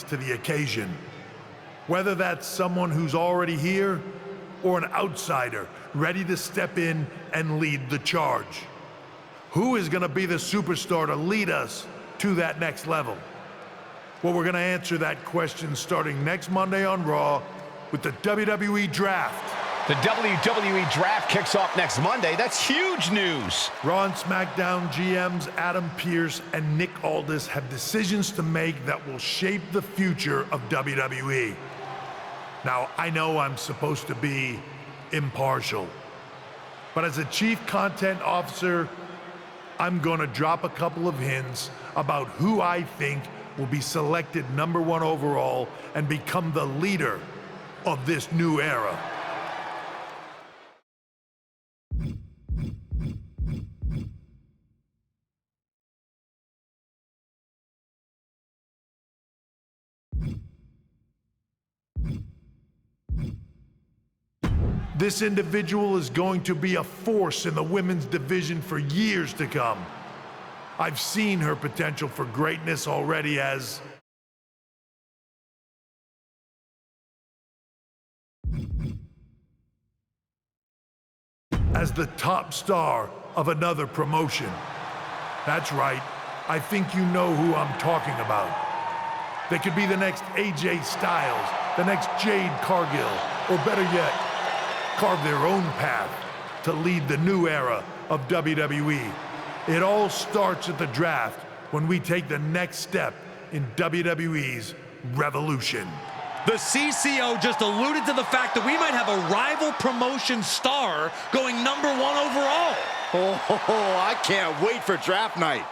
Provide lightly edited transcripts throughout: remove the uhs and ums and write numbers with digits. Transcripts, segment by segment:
to the occasion. Whether that's someone who's already here or an outsider ready to step in and lead the charge. Who is going to be the superstar to lead us to that next level? Well, we're going to answer that question starting next Monday on Raw with the WWE Draft. The WWE Draft kicks off next Monday. That's huge news. Raw and SmackDown GMs Adam Pearce and Nick Aldis have decisions to make that will shape the future of WWE. Now, I know I'm supposed to be impartial, but as a chief content officer, I'm going to drop a couple of hints about who I think will be selected #1 overall and become the leader of this new era. This individual is going to be a force in the women's division for years to come. I've seen her potential for greatness already as the top star of another promotion. That's right, I think you know who I'm talking about. They could be the next AJ Styles, the next Jade Cargill, or better yet, carve their own path to lead the new era of WWE. It all starts at the draft when we take the next step in WWE's revolution. The CCO just alluded to the fact that we might have a rival promotion star going #1 overall. Oh, I can't wait for draft night.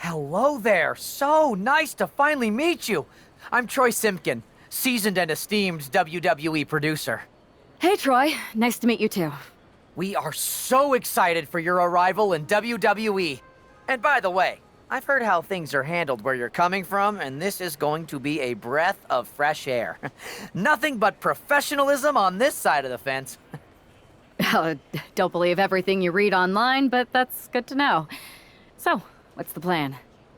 Hello there. So nice to finally meet you. I'm Troy Simpkin, seasoned and esteemed WWE producer. Hey, Troy. Nice to meet you, too. We are so excited for your arrival in WWE. And by the way, I've heard how things are handled where you're coming from, and this is going to be a breath of fresh air. Nothing but professionalism on this side of the fence. Don't believe everything you read online, but that's good to know. So, what's the plan?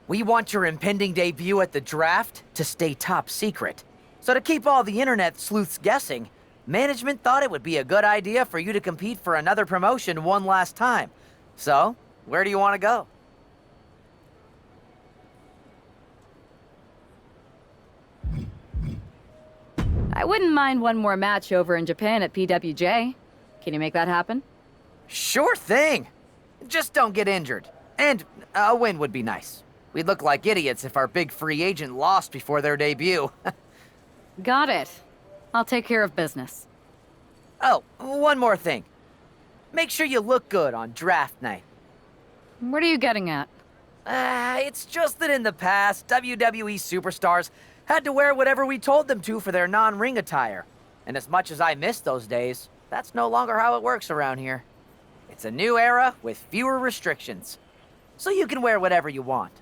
We want your impending debut at the draft to stay top secret. So to keep all the internet sleuths guessing, management thought it would be a good idea for you to compete for another promotion one last time. So, where do you want to go? I wouldn't mind one more match over in Japan at PWJ. Can you make that happen? Sure thing. Just don't get injured. And a win would be nice. We'd look like idiots if our big free agent lost before their debut. Got it. I'll take care of business. Oh, one more thing. Make sure you look good on draft night. What are you getting at? It's just that in the past, WWE superstars had to wear whatever we told them to for their non-ring attire. And as much as I miss those days, that's no longer how it works around here. It's a new era with fewer restrictions. So you can wear whatever you want.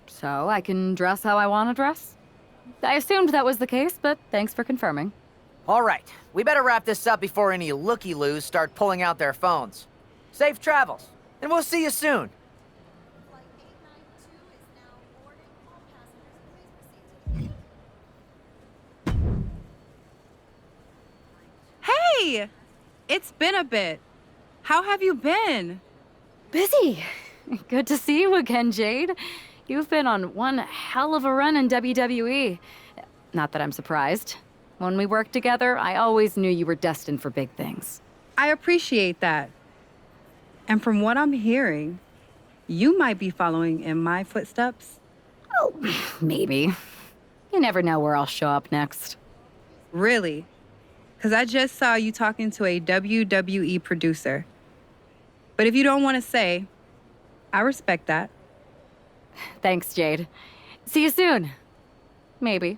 So I can dress how I want to dress? I assumed that was the case, but thanks for confirming. All right, we better wrap this up before any looky-loos start pulling out their phones. Safe travels, and we'll see you soon. Flight 892 is now boarding. All passengers, please proceed to Hey! It's been a bit. How have you been? Busy. Good to see you again, Jade. You've been on one hell of a run in WWE. Not that I'm surprised. When we worked together, I always knew you were destined for big things. I appreciate that. And from what I'm hearing, you might be following in my footsteps. Oh, maybe. You never know where I'll show up next. Really? Because I just saw you talking to a WWE producer. But if you don't want to say, I respect that. Thanks, Jade. See you soon. Maybe.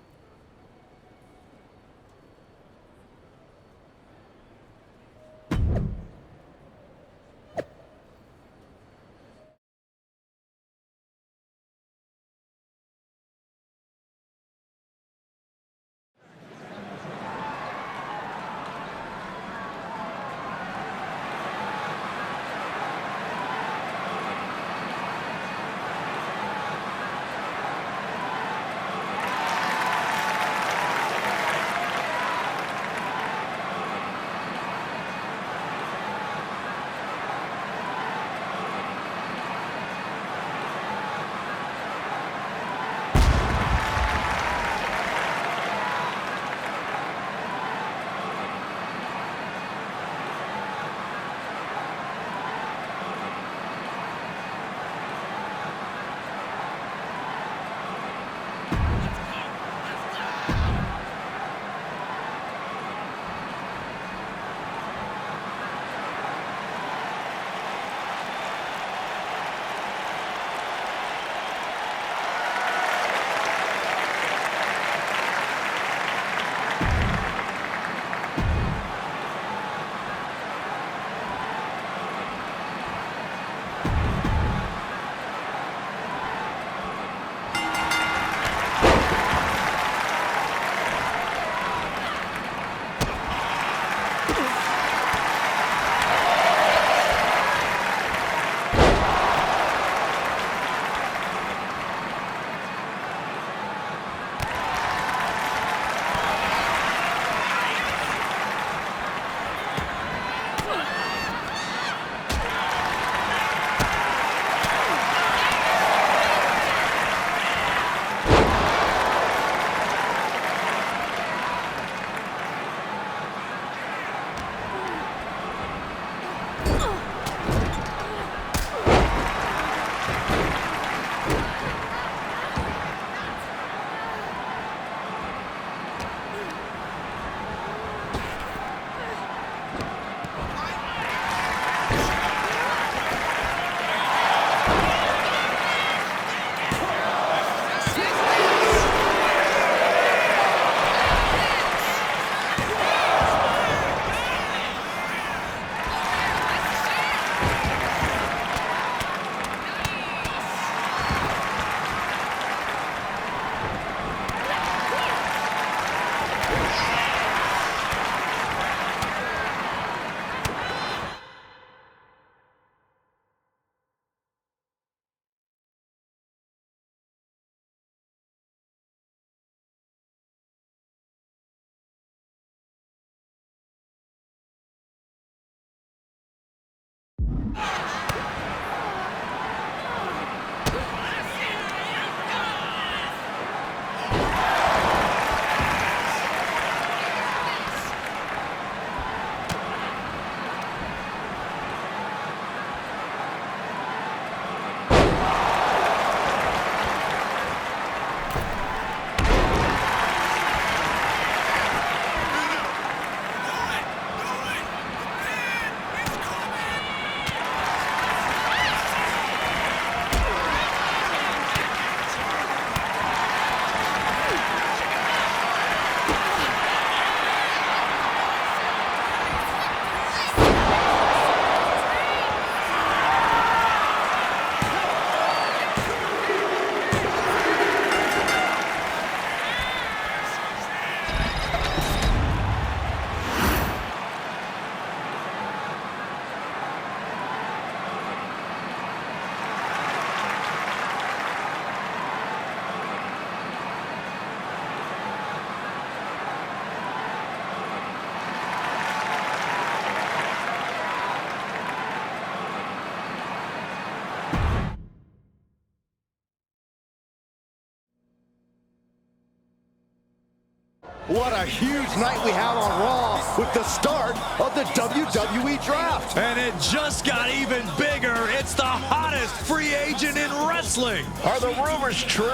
What a huge night we have on Raw with the start of the WWE Draft. And it just got even bigger. It's the hottest free agent in wrestling. Are the rumors true?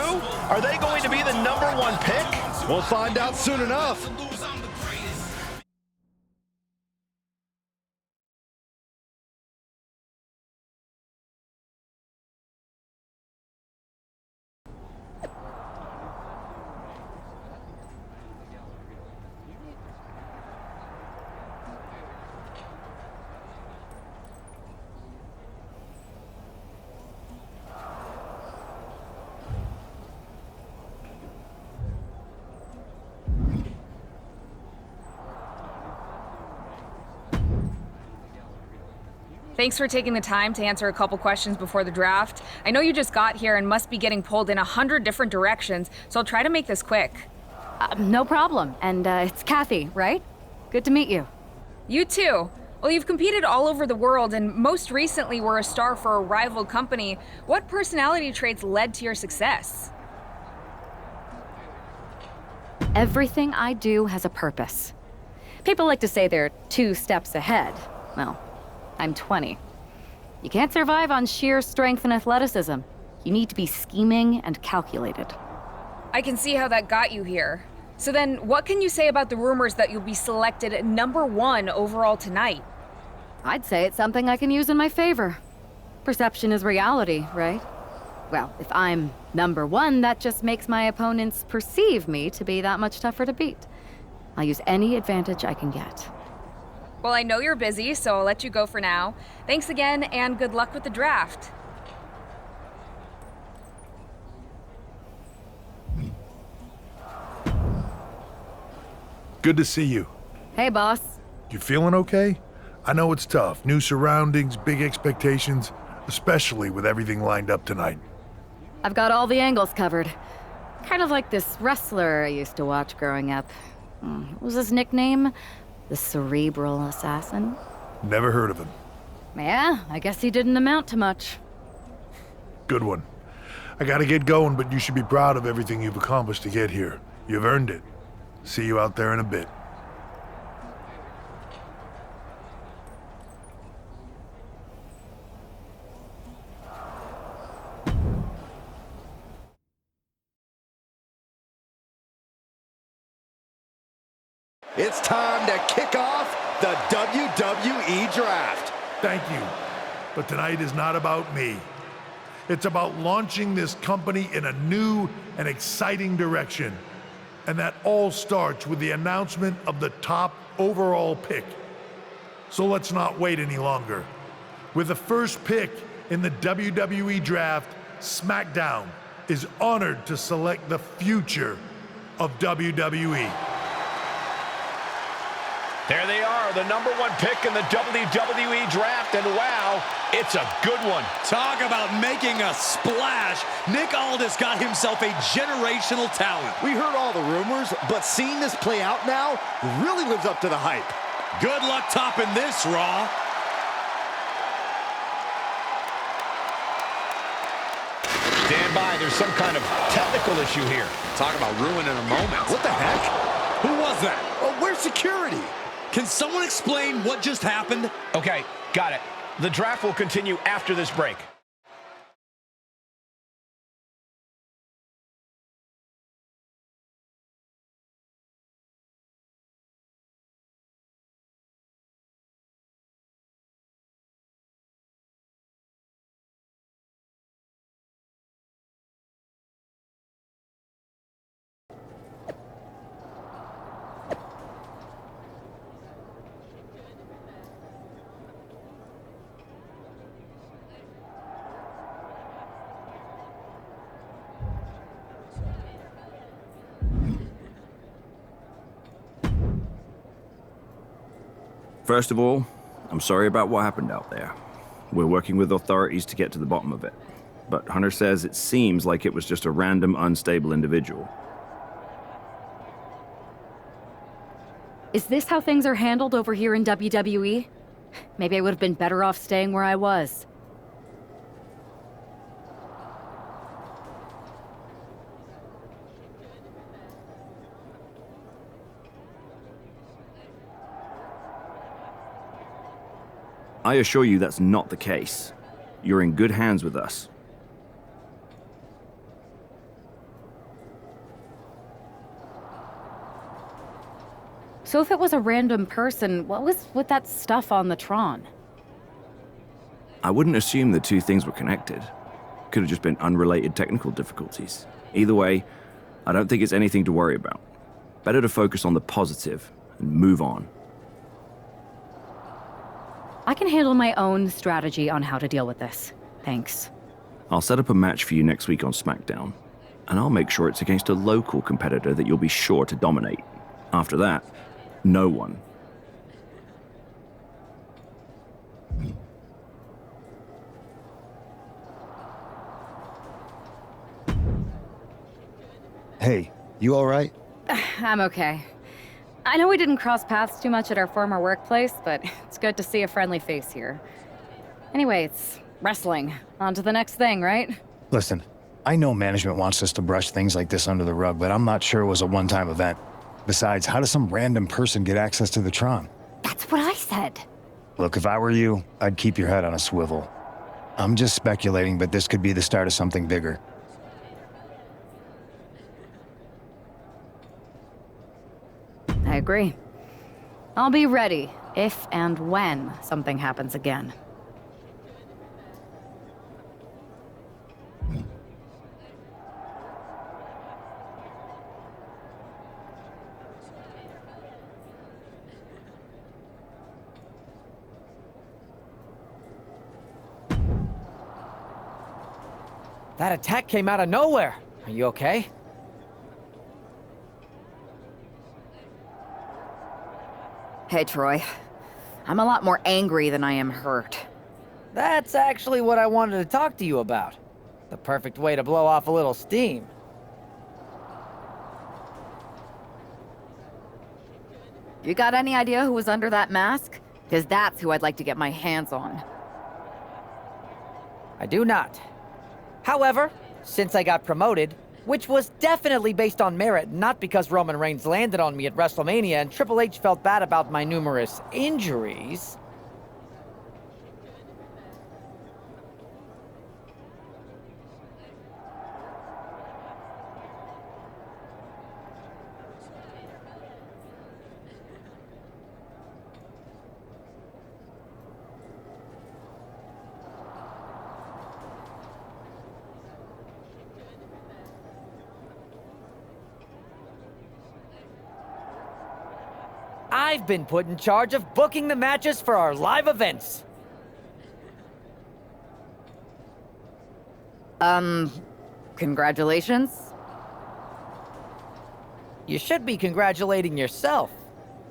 Are they going to be the #1 pick? We'll find out soon enough. Thanks for taking the time to answer a couple questions before the draft. I know you just got here and must be getting pulled in 100 different directions, so I'll try to make this quick. No problem. And it's Kathy, right? Good to meet you. You too. Well, you've competed all over the world and most recently were a star for a rival company. What personality traits led to your success? Everything I do has a purpose. People like to say they're 2 steps ahead. Well, I'm 20. You can't survive on sheer strength and athleticism. You need to be scheming and calculated. I can see how that got you here. So then, what can you say about the rumors that you'll be selected #1 overall tonight? I'd say it's something I can use in my favor. Perception is reality, right? Well, if I'm #1, that just makes my opponents perceive me to be that much tougher to beat. I'll use any advantage I can get. Well, I know you're busy, so I'll let you go for now. Thanks again, and good luck with the draft. Good to see you. Hey, boss. You feeling okay? I know it's tough. New surroundings, big expectations, especially with everything lined up tonight. I've got all the angles covered. Kind of like this wrestler I used to watch growing up. What was his nickname? The Cerebral Assassin? Never heard of him. Yeah, I guess he didn't amount to much. Good one. I gotta get going, but you should be proud of everything you've accomplished to get here. You've earned it. See you out there in a bit. It's time to kick off the WWE Draft. Thank you. But tonight is not about me. It's about launching this company in a new and exciting direction. And that all starts with the announcement of the top overall pick. So let's not wait any longer. With the first pick in the WWE Draft, SmackDown is honored to select the future of WWE. There they are, the #1 pick in the WWE Draft, and wow, it's a good one. Talk about making a splash. Nick Aldis got himself a generational talent. We heard all the rumors, but seeing this play out now really lives up to the hype. Good luck topping this, Raw. Stand by, there's some kind of technical issue here. Talk about ruining a moment. What the heck? Who was that? Oh, where's security? Can someone explain what just happened? Okay, got it. The draft will continue after this break. First of all, I'm sorry about what happened out there. We're working with authorities to get to the bottom of it. But Hunter says it seems like it was just a random, unstable individual. Is this how things are handled over here in WWE? Maybe I would have been better off staying where I was. I assure you that's not the case. You're in good hands with us. So if it was a random person, what was with that stuff on the Tron? I wouldn't assume the two things were connected. Could have just been unrelated technical difficulties. Either way, I don't think it's anything to worry about. Better to focus on the positive and move on. I can handle my own strategy on how to deal with this. Thanks. I'll set up a match for you next week on SmackDown, and I'll make sure it's against a local competitor that you'll be sure to dominate. After that, no one. Hey, you all right? I'm okay. I know we didn't cross paths too much at our former workplace, but it's good to see a friendly face here. Anyway, it's wrestling. On to the next thing, right? Listen, I know management wants us to brush things like this under the rug, but I'm not sure it was a one-time event. Besides, how does some random person get access to the Tron? That's what I said. Look, if I were you, I'd keep your head on a swivel. I'm just speculating, but this could be the start of something bigger. I agree. I'll be ready if and when something happens again. That attack came out of nowhere. Are you okay? Hey, Troy. I'm a lot more angry than I am hurt. That's actually what I wanted to talk to you about. The perfect way to blow off a little steam. You got any idea who was under that mask? Because that's who I'd like to get my hands on. I do not. However, since I got promoted, which was definitely based on merit, not because Roman Reigns landed on me at WrestleMania and Triple H felt bad about my numerous injuries. I've been put in charge of booking the matches for our live events. Congratulations. You should be congratulating yourself,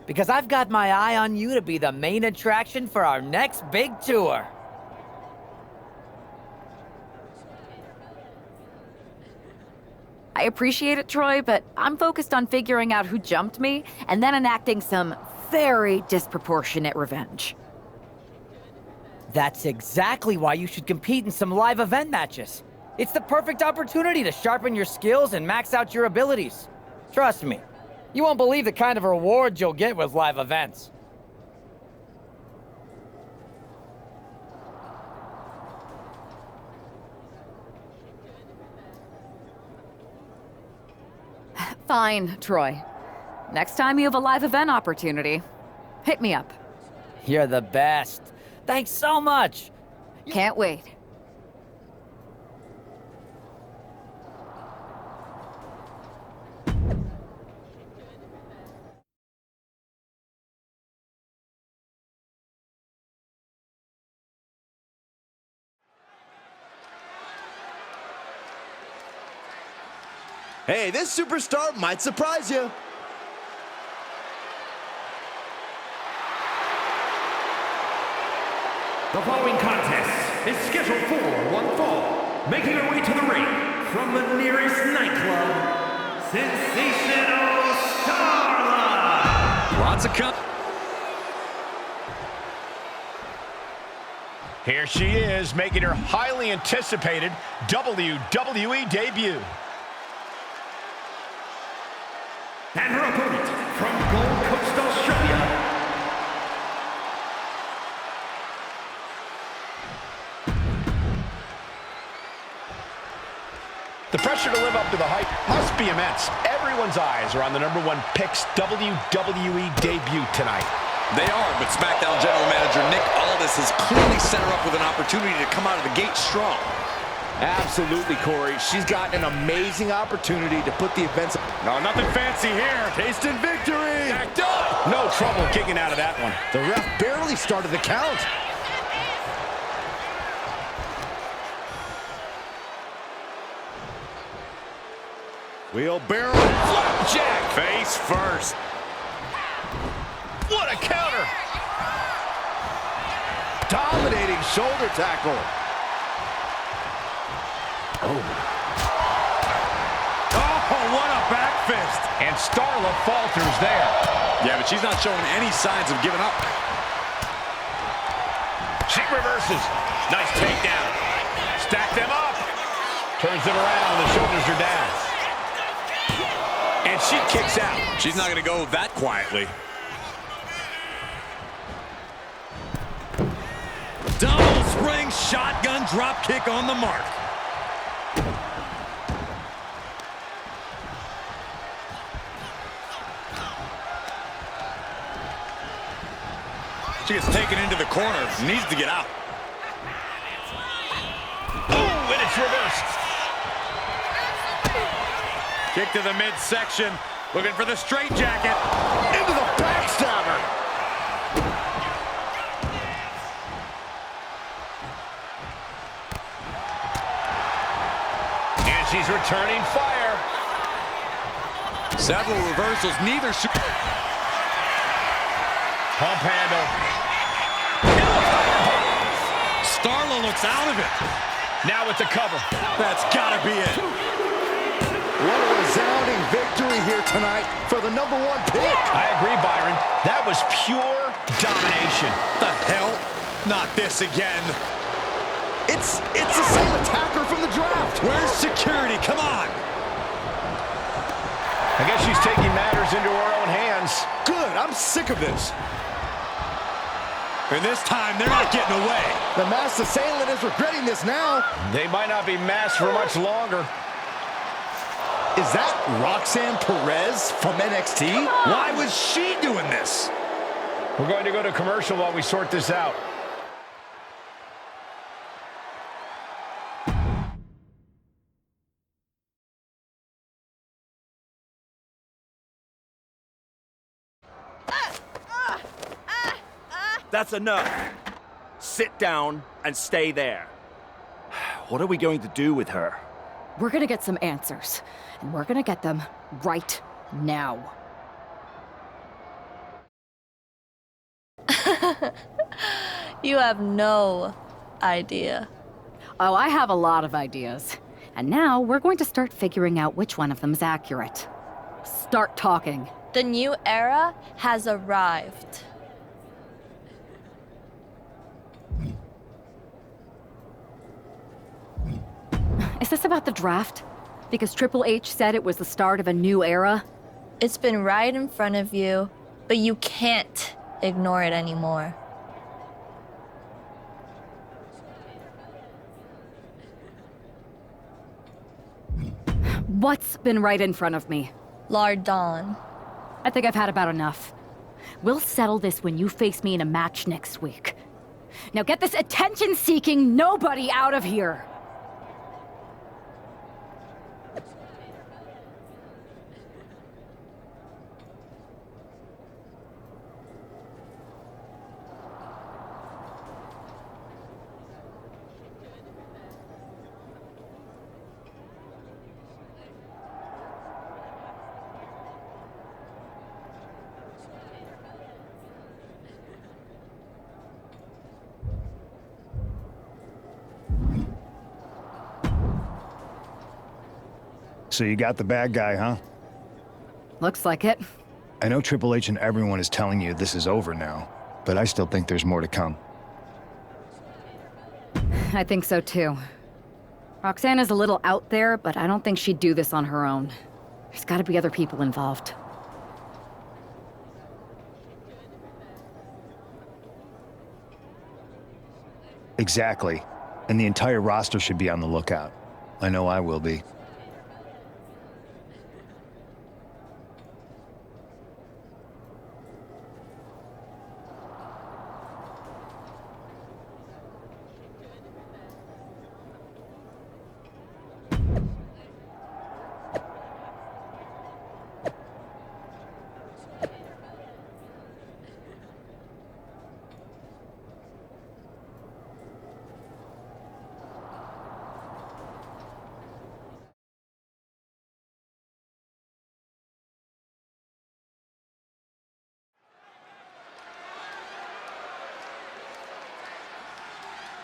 because I've got my eye on you to be the main attraction for our next big tour. I appreciate it, Troy, but I'm focused on figuring out who jumped me and then enacting some very disproportionate revenge. That's exactly why you should compete in some live event matches. It's the perfect opportunity to sharpen your skills and max out your abilities. Trust me, you won't believe the kind of rewards you'll get with live events. Fine, Troy. Next time you have a live event opportunity, hit me up. You're the best. Thanks so much. Can't wait. Hey, this superstar might surprise you. The following contest is scheduled for one fall. Making her way to the ring from the nearest nightclub, Sensational Starla. Lots of Here she is, making her highly anticipated WWE debut. And her opponent from Gold Coast, Australia, The pressure to live up to the hype must be immense. Everyone's eyes are on the #1 pick's WWE debut tonight. They are, but SmackDown General Manager Nick Aldis has clearly set her up with an opportunity to come out of the gate strong. Absolutely, Corey. She's got an amazing opportunity to put the events... No, nothing fancy here. Tasting victory! Backed up! No trouble kicking out of that one. The ref barely started the count. Wheelbarrow. Flapjack. Face first. What a counter! Dominating shoulder tackle. Oh, what a back fist. And Starla falters there. Yeah, but she's not showing any signs of giving up. She reverses. Nice takedown. Stack them up. Turns them around. The shoulders are down. And she kicks out. She's not going to go that quietly. Double spring shotgun drop kick on the mark. She gets taken into the corner. Needs to get out. Oh, and it's reversed. Kick to the midsection. Looking for the straitjacket. Into the backstabber. And she's returning fire. Several reversals. Neither. Pump handle. Starla looks out of it. Now with the cover. That's got to be it. What a resounding victory here tonight for the #1 pick. I agree, Byron. That was pure domination. The hell? Not this again. It's the same attacker from the draft. Where's security? Come on. I guess she's taking matters into her own hands. Good. I'm sick of this. And this time, they're not getting away. The masked assailant is regretting this now. They might not be masked for much longer. Is that Roxanne Perez from NXT? Why was she doing this? We're going to go to commercial while we sort this out. That's enough. Sit down and stay there. What are we going to do with her? We're gonna get some answers, and we're gonna get them right now. You have no idea. Oh, I have a lot of ideas. And now we're going to start figuring out which one of them is accurate. Start talking. The new era has arrived. Is this about the draft? Because Triple H said it was the start of a new era? It's been right in front of you, but you can't ignore it anymore. What's been right in front of me? Lardon. I think I've had about enough. We'll settle this when you face me in a match next week. Now get this attention-seeking nobody out of here! So you got the bad guy, huh? Looks like it. I know Triple H and everyone is telling you this is over now, but I still think there's more to come. I think so too. Roxanne is a little out there, but I don't think she'd do this on her own. There's gotta be other people involved. Exactly. And the entire roster should be on the lookout. I know I will be.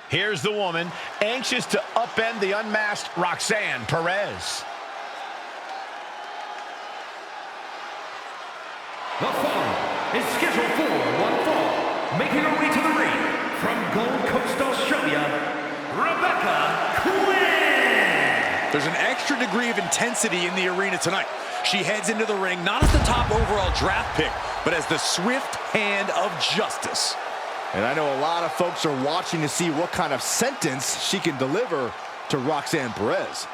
Here's the woman, anxious to upend the unmasked Roxanne Perez. The following is scheduled for one fall, making her way to the ring from Gold Coast, Australia, Rebecca Quinn. There's an extra degree of intensity in the arena tonight. She heads into the ring not as the top overall draft pick, but as the swift hand of justice. And I know a lot of folks are watching to see what kind of sentence she can deliver to Roxanne Perez.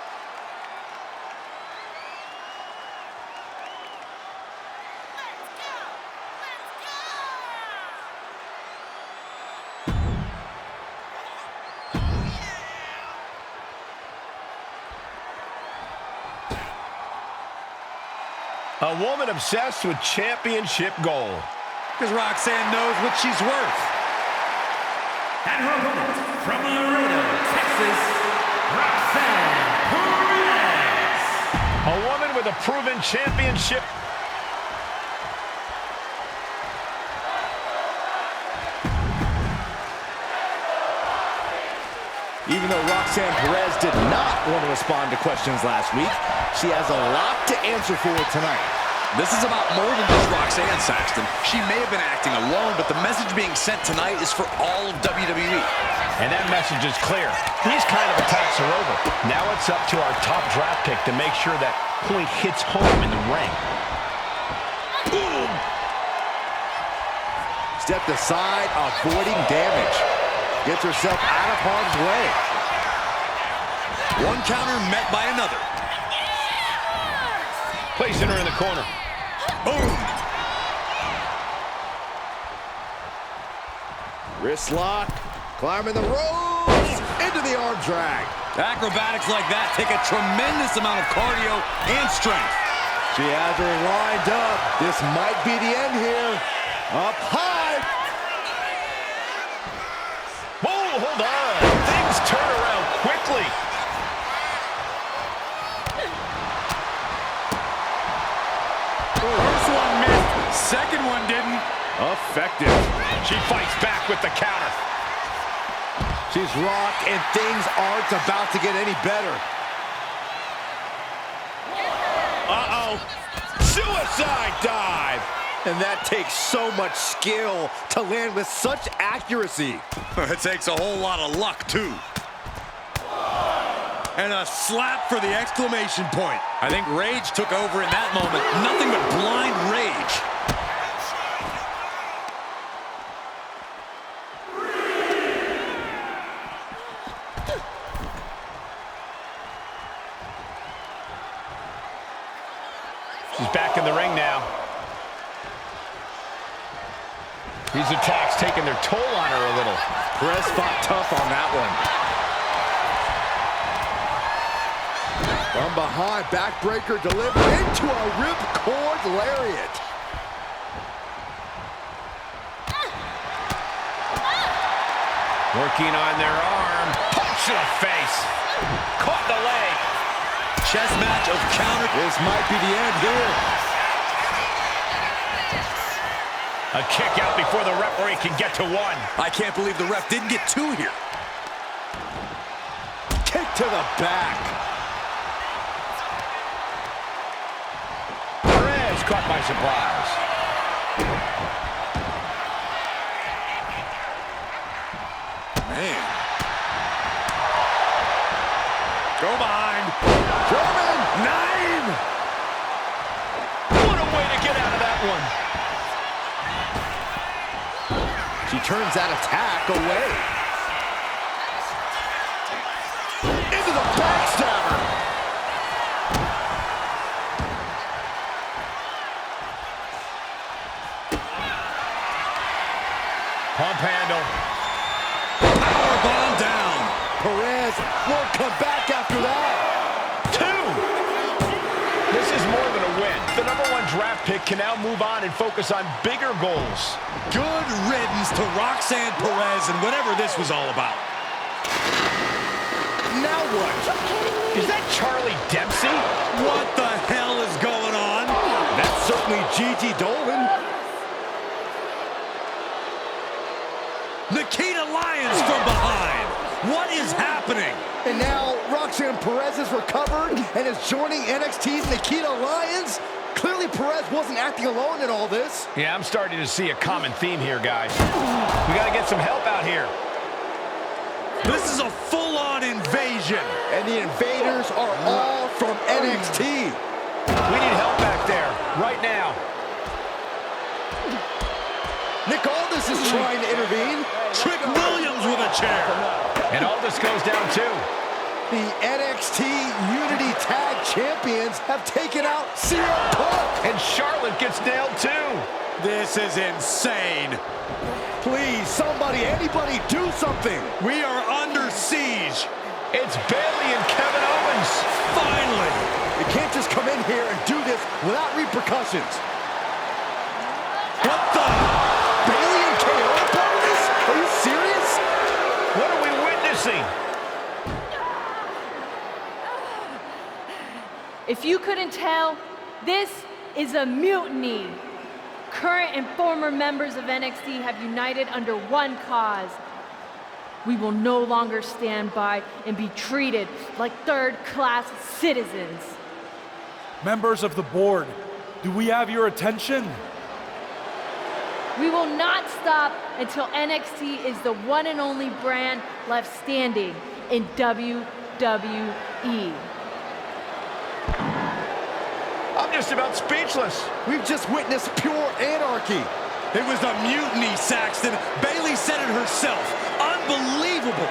A woman obsessed with championship gold. Because Roxanne knows what she's worth. And her opponent from Laredo, Texas, Roxanne Perez. A woman with a proven championship. Even though Roxanne Perez did not want to respond to questions last week, she has a lot to answer for tonight. This is about more than just Roxanne, Saxton. She may have been acting alone, but the message being sent tonight is for all of WWE. And that message is clear. These kind of attacks are over. Now it's up to our top draft pick to make sure that point hits home in the ring. Boom! Stepped aside, avoiding damage. Gets herself out of harm's way. One counter met by another. Placing her in the corner. Boom! Wrist lock, climbing the ropes, into the arm drag. Acrobatics like that take a tremendous amount of cardio and strength. She has her lined up. This might be the end here. Up high. Whoa, hold on. Things turn around quickly. First one missed, second one didn't. Effective. She fights back with the counter. She's rocked, and things aren't about to get any better. Uh-oh. Suicide dive. And that takes so much skill to land with such accuracy. It takes a whole lot of luck, too. And a slap for the exclamation point. I think rage took over in that moment. Nothing but blind rage. She's back in the ring now. These attacks taking their toll on her a little. Perez fought tough on that one. From behind, backbreaker delivered into a ripcord lariat. Working on their arm. Punch to the face. Caught the leg. Chess match of counter. This might be the end here. A kick out before the referee can get to one. I can't believe the ref didn't get two here. Kick to the back. Perez caught by surprise. Man. Go behind. German. 9. What a way to get out of that one. She turns that attack away. Into the backstabber. Pump handle. Powerbomb down. Perez won't come back after that. 2. This is more than a win. The #1 draft pick can now move on and focus on bigger goals. Good riddance to Roxanne Perez and whatever this was all about. Now what? Is that Charlie Dempsey? What the hell is going on? That's certainly Gigi Dolan. Nikita Lyons from behind. What is happening? And now Roxanne Perez is recovered and is joining NXT's Nikita Lyons. Clearly Perez wasn't acting alone in all this. Yeah, I'm starting to see a common theme here, guys. We got to get some help out here. This is a full-on invasion. And the invaders are all from NXT. We need help back there, right now. Nick Aldis is trying to intervene. Trick Williams with a chair. And Aldis goes down too. The NXT Unity Tag Champions have taken out CM Punk. And Charlotte gets nailed too. This is insane. Please, somebody, anybody, do something. We are under siege. It's Bayley and Kevin Owens. Finally. You can't just come in here and do this without repercussions. What the? Bayley and KO part of this? Are you serious? What are we witnessing? If you couldn't tell, this is a mutiny. Current and former members of NXT have united under one cause. We will no longer stand by and be treated like third-class citizens. Members of the board, do we have your attention? We will not stop until NXT is the one and only brand left standing in WWE. I'm just about speechless. We've just witnessed pure anarchy. It was a mutiny, Saxton. Bayley said it herself. Unbelievable.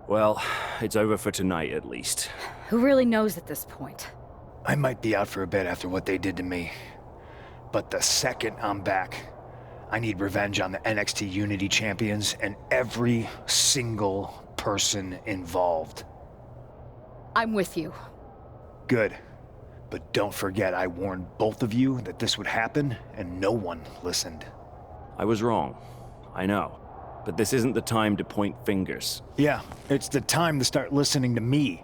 Well, it's over for tonight, at least. Who really knows at this point? I might be out for a bit after what they did to me. But the second I'm back, I need revenge on the NXT Unity Champions and every single person involved. I'm with you. Good. But don't forget I warned both of you that this would happen, and no one listened. I was wrong. I know. But this isn't the time to point fingers. Yeah, it's the time to start listening to me.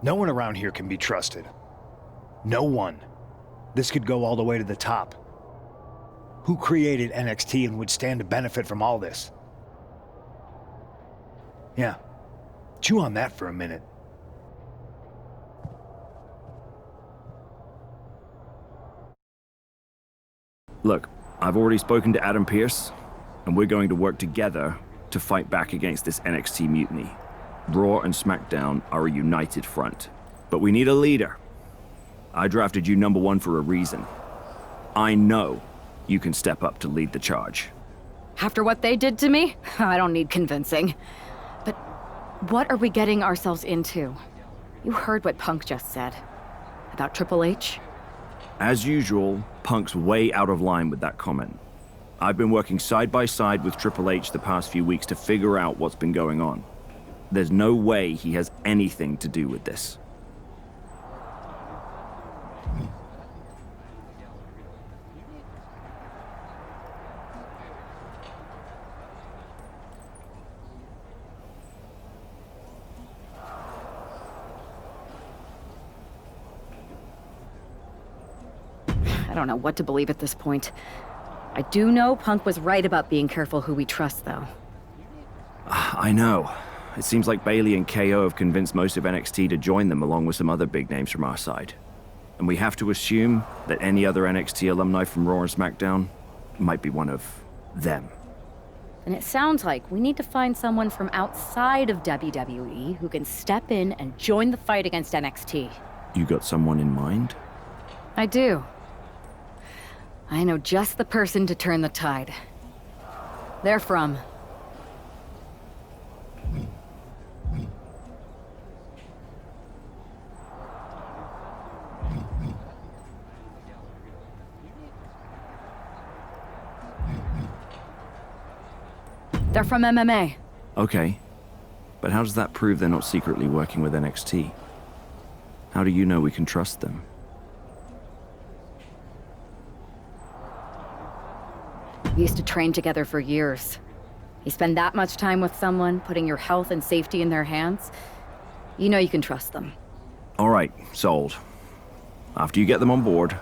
No one around here can be trusted. No one. This could go all the way to the top. Who created NXT and would stand to benefit from all this? Yeah, chew on that for a minute. Look, I've already spoken to Adam Pearce, and we're going to work together to fight back against this NXT mutiny. Raw and SmackDown are a united front. But we need a leader. I drafted you #1 for a reason. I know you can step up to lead the charge. After what they did to me, I don't need convincing. But what are we getting ourselves into? You heard what Punk just said. About Triple H? As usual, Punk's way out of line with that comment. I've been working side by side with Triple H the past few weeks to figure out what's been going on. There's no way he has anything to do with this. I don't know what to believe at this point. I do know Punk was right about being careful who we trust, though. I know. It seems like Bayley and KO have convinced most of NXT to join them along with some other big names from our side. And we have to assume that any other NXT alumni from Raw and SmackDown might be one of them. And it sounds like we need to find someone from outside of WWE who can step in and join the fight against NXT. You got someone in mind? I do. I know just the person to turn the tide. They're from They're from MMA. Okay. But how does that prove they're not secretly working with NXT? How do you know we can trust them? We used to train together for years. You spend that much time with someone, putting your health and safety in their hands, you know you can trust them. All right, sold. After you get them on board,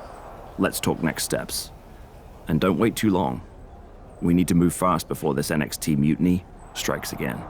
let's talk next steps. And don't wait too long. We need to move fast before this NXT mutiny strikes again.